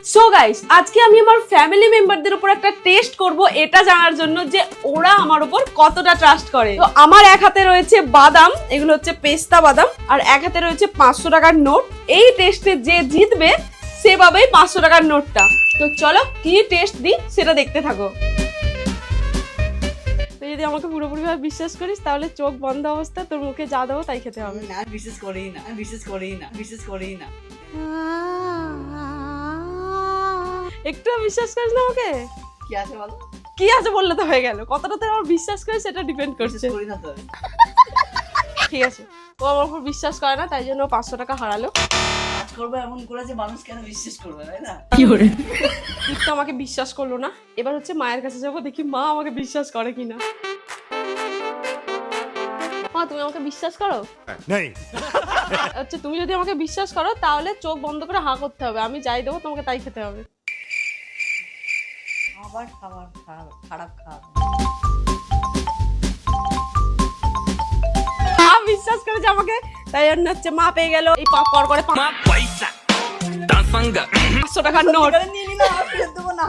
So guys, আজকে আমি আমার ফ্যামিলি মেম্বারদের উপর একটা টেস্ট করব এটা জানার জন্য যে ওরা আমার উপর কতটা ট্রাস্ট করে। তো আমার এক হাতে রয়েছে বাদাম, এগুলো হচ্ছে পেস্তা বাদাম, আর এক হাতে রয়েছে 500 টাকার নোট। এই টেস্টে যে জিতবে সে পাবেই 500 টাকার নোটটা। তো চলো কি টেস্ট দিই সেটা দেখতে থাকো। তুই যদি আমাকে পুরোপুরি ভাবে বিশ্বাস করিস তাহলে চোখ বন্ধ অবস্থা তোর মুখে যা দেবো তাই খেতে হবে। না বিশ্বাস করেই না, বিশ্বাস করেই না, বিশ্বাস করেই না। একটু বিশ্বাস করিস না আমাকে? কি আছে বলো? কি আছে বললে তো হয়ে গেল। কতটা তোর আমার বিশ্বাস করিস সেটা ডিপেন্ড করছে। বিশ্বাস করি না তো। ঠিক আছে, ও আমার উপর বিশ্বাস করে না তাই জন্য 500 টাকা হারালো। কাজ করবো এমন করে যে মানুষ কেন বিশ্বাস করবে, তাই না? ঠিক তো আমাকে বিশ্বাস করলো না। এবার হচ্ছে মায়ের কাছে যাবো, দেখি মা আমাকে বিশ্বাস করে কিনা। মা, তুমি আমাকে বিশ্বাস করো? আচ্ছা, তুমি যদি আমাকে বিশ্বাস করো তাহলে চোখ বন্ধ করে হাঁ করতে হবে, আমি যাই দেবো তোমাকে তাই খেতে হবে। আবার খাবার খারাপ খাবার। মা বিশ্বাস করেছে আমাকে, তাই জন্য হচ্ছে মা পেয়ে গেল এই পর করে 500 টাকার নোট। নিয়ে নিলাম, আর ফেরত দেবো না।